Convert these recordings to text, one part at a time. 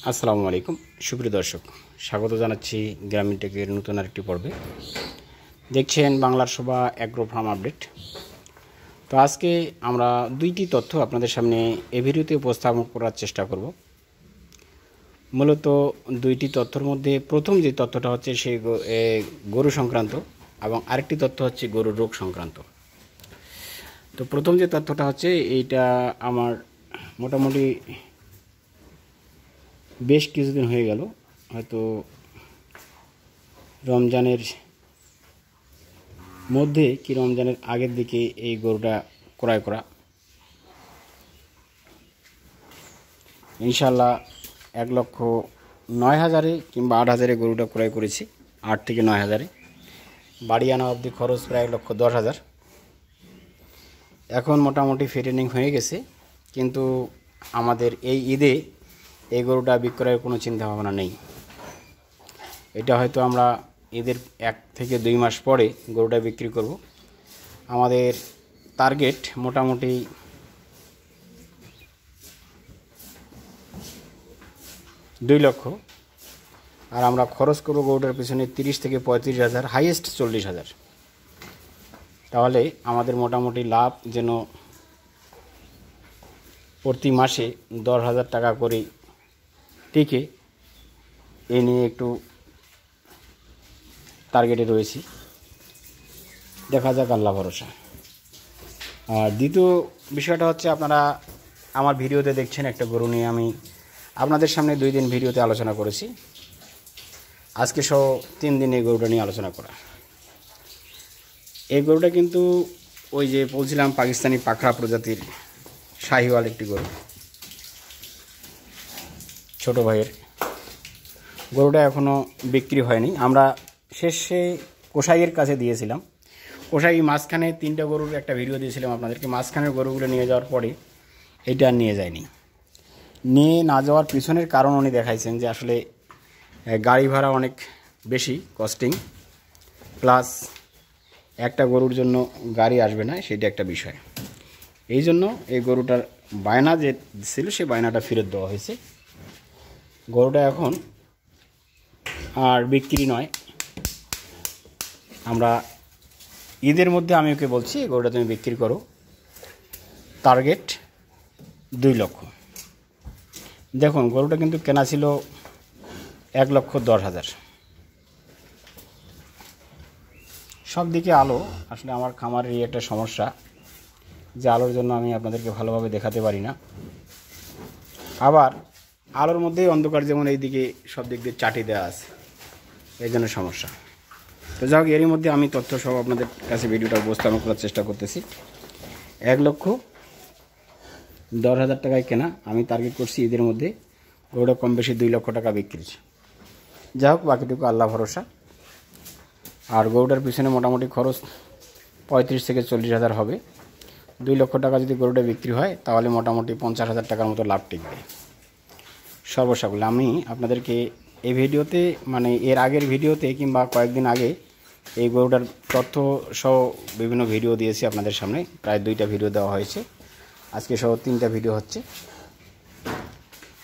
আসসালামু আলাইকুম সুপ্রিয় দর্শক, স্বাগত জানাচ্ছি গ্রামীণ টেকের নতুন আরেকটি পর্বে। দেখছেন বাংলার সভা অ্যাগ্রো ফার্ম আপডেট। তো আজকে আমরা দুইটি তথ্য আপনাদের সামনে এই ভিডিওতে উপস্থাপন করার চেষ্টা করব। মূলত দুইটি তথ্যের মধ্যে প্রথম যে তথ্যটা হচ্ছে সেই গরু সংক্রান্ত এবং আরেকটি তথ্য হচ্ছে গরুর রোগ সংক্রান্ত। তো প্রথম যে তথ্যটা হচ্ছে এইটা আমার মোটামুটি বেশ কিছুদিন হয়ে গেল, হয়তো রমজানের মধ্যে কি রমজানের আগের দিকে এই গরুটা ক্রয় করা। ইনশাল্লাহ 1,09,000 কিংবা 8,000 গরুটা ক্রয় করেছি। 8 থেকে 9,000 বাড়ি আনা অবধি খরচ প্রায় 1,10,000। এখন মোটামুটি ফিটেনিং হয়ে গেছে, কিন্তু আমাদের এই ঈদে এই গরুটা বিক্রয়ের কোনো চিন্তাভাবনা নেই। এটা হয়তো আমরা ঈদের 1 থেকে 2 মাস পরে গরুটা বিক্রি করব। আমাদের টার্গেট মোটামুটি 2 লক্ষ, আর আমরা খরচ করব গরুটার পিছনে 30 থেকে 35,000, হাইয়েস্ট 40,000। তাহলে আমাদের মোটামুটি লাভ যেন প্রতি মাসে 10,000 টাকা করে টিকে, এ নিয়ে একটু টার্গেটে রয়েছি। দেখা যাক, আল্লাহ ভরসা। আর দ্বিতীয় বিষয়টা হচ্ছে, আপনারা আমার ভিডিওতে দেখছেন একটা গরু নিয়ে আমি আপনাদের সামনে 2 দিন ভিডিওতে আলোচনা করেছি। আজকে সহ 3 দিন এই গরুটা নিয়ে আলোচনা করা। এই গরুটা কিন্তু ওই যে বলছিলাম পাকিস্তানি পাখরা প্রজাতির শাহিওয়াল একটি গরু, ছোট ভাইয়ের গরুটা এখনও বিক্রি হয়নি। আমরা শেষে কোষাইয়ের কাছে দিয়েছিলাম। কোষাই মাঝখানে 3টা গরুর একটা ভিডিও দিয়েছিলাম আপনাদেরকে। মাঝখানের গরুগুলো নিয়ে যাওয়ার পরে এটা আর নিয়ে যায়নি। নিয়ে না যাওয়ার পিছনের কারণ উনি দেখাইছেন যে আসলে গাড়ি ভাড়া অনেক বেশি কস্টিং, প্লাস একটা গরুর জন্য গাড়ি আসবে না, সেটা একটা বিষয়। এই জন্য এই গরুটার বায়না যে ছিল সেই বায়নাটা ফেরত দেওয়া হয়েছে। গরুটা এখন আর বিক্রি নয়। আমরা ঈদের মধ্যে আমি ওকে বলছি গরুটা তুমি বিক্রি করো, টার্গেট 2 লক্ষ। দেখুন, গরুটা কিন্তু কেনা ছিল 1,10,000। সব দিকে আলো, আসলে আমার খামারের একটা সমস্যা যে আলোর জন্য আমি আপনাদেরকে ভালোভাবে দেখাতে পারি না। আবার আলোর মধ্যেই অন্ধকার, যেমন এইদিকে সব দিক দিয়ে চাটি দেওয়া আছে, এই জন্য সমস্যা। তো যাই হোক, এরই মধ্যে আমি তথ্য সব আপনাদের কাছে ভিডিওটা উপস্থাপন করার চেষ্টা করতেছি। 1,10,000 টাকায় কেনা, আমি টার্গেট করছি ঈদের মধ্যে গরুটা কম বেশি 2 লক্ষ টাকা বিক্রি। যাই হোক, বাকিটুকু আল্লাহ ভরসা। আর গরুটার পিছনে মোটামুটি খরচ 35 থেকে 40,000 হবে। 2 লক্ষ টাকা যদি গরুটা বিক্রি হয় তাহলে মোটামুটি 50,000 টাকার মতো লাভ টিকবে সর্বসাকুল্যে। আমি আপনাদেরকে এই ভিডিওতে, মানে এর আগের ভিডিওতে কিংবা কয়েকদিন আগে এই গরুটার তথ্য সহ বিভিন্ন ভিডিও দিয়েছি আপনাদের সামনে। প্রায় 2টা ভিডিও দেওয়া হয়েছে, আজকে সহ 3টা ভিডিও হচ্ছে।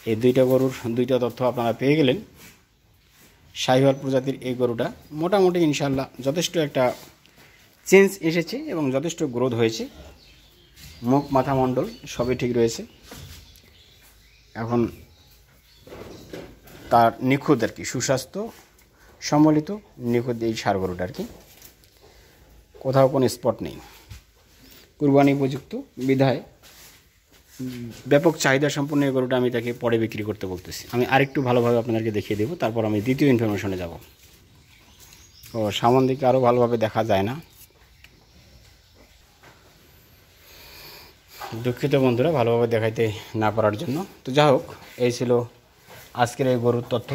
এই 2টা গরুর 2টা তথ্য আপনারা পেয়ে গেলেন। শাহিওয়াল প্রজাতির এই গরুটা মোটামুটি ইনশাল্লাহ যথেষ্ট একটা চেঞ্জ এসেছে এবং যথেষ্ট গ্রোথ হয়েছে। মুখ, মাথা মণ্ডল সবই ঠিক রয়েছে। এখন তার নিখুঁত আর কি, সুস্বাস্থ্য সম্বলিত নিখুঁত এই ষাঁড় গরুটা আর কি, কোথাও কোনো স্পট নেই। কুরবানি উপযুক্ত বিধায় ব্যাপক চাহিদা সম্পন্ন এই গরুটা আমি তাকে পরে বিক্রি করতে বলতেছি। আমি আরেকটু ভালোভাবে আপনাদেরকে দেখিয়ে দেবো, তারপর আমি দ্বিতীয় ইনফরমেশনে যাব। ও সামন দিকে আরও ভালোভাবে দেখা যায় না, দুঃখিত বন্ধুরা ভালোভাবে দেখাইতে না পারার জন্য। তো যাই হোক, এই ছিল আজকের এই গরুর তথ্য।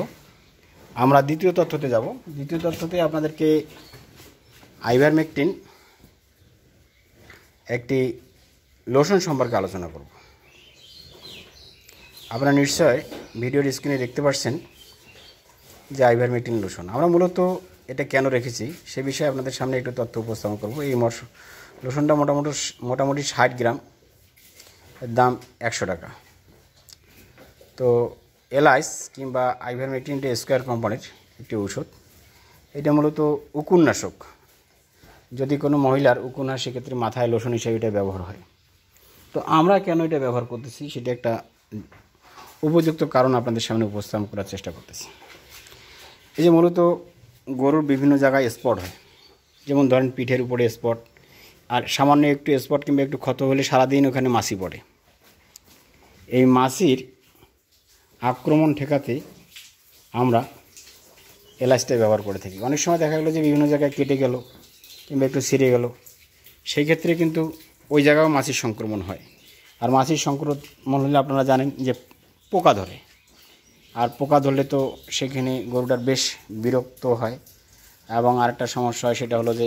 আমরা দ্বিতীয় তথ্যতে যাব। দ্বিতীয় তথ্যতে আপনাদেরকে আইভারমেকটিন একটি লোশন সম্পর্কে আলোচনা করব। আপনারা নিশ্চয় ভিডিওর স্ক্রিনে দেখতে পাচ্ছেন যে আইভারমেকটিন লোশন। আমরা মূলত এটা কেন রেখেছি সে বিষয়ে আপনাদের সামনে একটু তথ্য উপস্থাপন করব। এই লোশনটা মোটামুটি 60 গ্রাম, এর দাম 100 টাকা। তো এলাইস কিংবা আইভারমেকটিন স্কোয়ার কোম্পানির একটি ঔষধ। এটা মূলত উকুননাশক। যদি কোনো মহিলার উকুন হয় সেক্ষেত্রে মাথায় লোশন হিসেবে এটা ব্যবহার হয়। তো আমরা কেন এটা ব্যবহার করতেছি সেটা একটা উপযুক্ত কারণ আপনাদের সামনে উপস্থাপন করার চেষ্টা করতেছি। এই যে মূলত গরুর বিভিন্ন জায়গায় স্পট হয়, যেমন ধরেন পিঠের উপরে স্পট, আর সামান্য একটু স্পট কিংবা একটু ক্ষত হলে সারাদিন ওখানে মাছি পড়ে। এই মাছির আক্রমণ ঠেকাতে আমরা এলাচটা ব্যবহার করে থাকি। অনেক সময় দেখা গেলো যে বিভিন্ন জায়গায় কেটে গেল কিংবা একটু ছিঁড়ে গেল, সেই ক্ষেত্রে কিন্তু ওই জায়গাও মাছির সংক্রমণ হয়। আর মাছির সংক্রমণ হলে আপনারা জানেন যে পোকা ধরে, আর পোকা ধরলে তো সেখানে গরুটার বেশ বিরক্ত হয় এবং আরেকটা সমস্যা হয়, সেটা হলো যে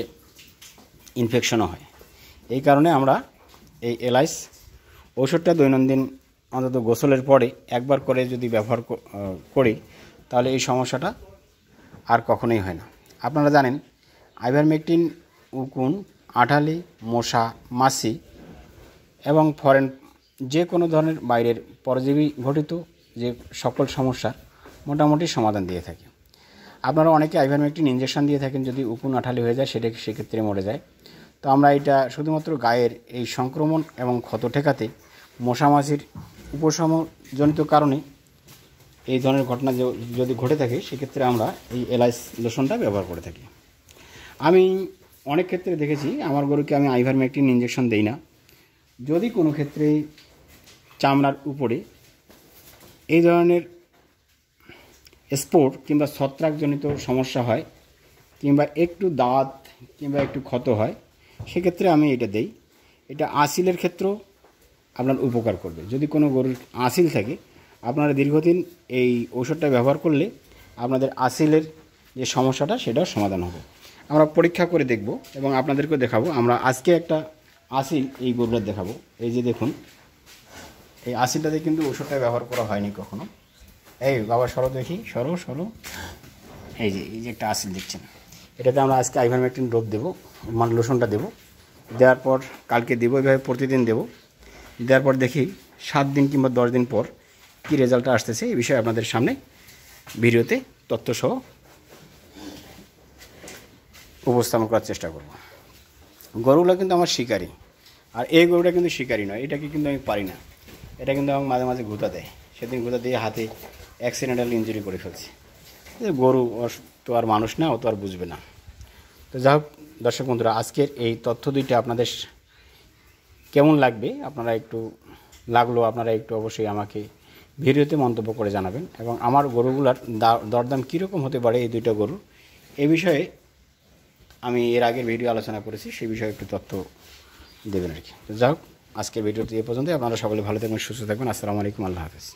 ইনফেকশনও হয়। এই কারণে আমরা এই এলাইস ঔষধটা দৈনন্দিন অন্তত গোসলের পরে একবার করে যদি ব্যবহার করি তাহলে এই সমস্যাটা আর কখনোই হয় না। আপনারা জানেন আইভারমেকটিন উকুন, আঠালি, মশা, মাছি এবং ফরেন যে কোনো ধরনের বাইরের পরজীবী ঘটিত যে সকল সমস্যার মোটামুটি সমাধান দিয়ে থাকে। আপনারা অনেকে আইভারমেকটিন ইঞ্জেকশন দিয়ে থাকেন, যদি উকুন আঠালি হয়ে যায় সেটা সেক্ষেত্রে মরে যায়। তো আমরা এটা শুধুমাত্র গায়ের এই সংক্রমণ এবং ক্ষত ঠেকাতে মশা মাছির উপশমজনিত কারণে এই ধরনের ঘটনা যদি ঘটে থাকে সেক্ষেত্রে আমরা এই এলাইস লোশনটা ব্যবহার করে থাকি। আমি অনেক ক্ষেত্রে দেখেছি আমার গরুকে আমি আইভারমেকটিন ইঞ্জেকশন দেই না। যদি কোনো ক্ষেত্রে চামড়ার উপরে এই ধরনের স্পট কিংবা ছত্রাকজনিত সমস্যা হয় কিংবা একটু দাঁত কিংবা একটু ক্ষত হয় সেক্ষেত্রে আমি এটা দেই। এটা আসিলের ক্ষেত্রেও আপনার উপকার করবে। যদি কোনো গরুর আসিল থাকে আপনারা দীর্ঘদিন এই ঔষধটা ব্যবহার করলে আপনাদের আসিলের যে সমস্যাটা সেটাও সমাধান হবে। আমরা পরীক্ষা করে দেখব এবং আপনাদেরকেও দেখাবো। আমরা আজকে একটা আসিল এই গরুটার দেখাবো। এই যে দেখুন, এই আসিলটাতে কিন্তু ঔষধটা ব্যবহার করা হয়নি কখনো। এই বাবা সরো দেখি, সরো সরো। এই যে একটা আসিল দেখছেন, এটাতে আমরা আজকে আইভারমেকটিন ড্রপ দেবো, মানে লোশনটা দেবো। দেওয়ার পর কালকে দেবো, এভাবে প্রতিদিন দেবো। দেওয়ার পর দেখি 7 দিন কিংবা 10 দিন পর কী রেজাল্টটা আসতেছে এই বিষয়ে আপনাদের সামনে ভিডিওতে তথ্যসহ উপস্থাপন করার চেষ্টা করব। গরুগুলো কিন্তু আমার শিকারি, আর এই গরুটা কিন্তু শিকারি নয়, এটাকে কিন্তু আমি পারি না। এটা কিন্তু আমাকে মাঝে মাঝে ঘুঁতা দেয়। সেদিন ঘুঁতা দিয়ে হাতে অ্যাক্সিডেন্টাল ইঞ্জুরি করে ফেলছে। গরু তো আর মানুষ না, ও তো আর বুঝবে না। তো যাই হোক দর্শক বন্ধুরা, আজকের এই তথ্য দুইটা আপনাদের কেমন লাগবে আপনারা একটু অবশ্যই আমাকে ভিডিওতে মন্তব্য করে জানাবেন। এবং আমার গরুগুলার দরদাম কীরকম হতে পারে এই দুইটা গরু, এই বিষয়ে আমি এর আগের ভিডিও আলোচনা করেছি, সেই বিষয়ে একটু তথ্য দেবেন আর কি। তো যাই হোক আজকের ভিডিওটি এ পর্যন্তই। আপনারা সকলে ভালো থাকবেন, সুস্থ থাকবেন। আসসালামু আলাইকুম, আল্লাহ হাফেজ।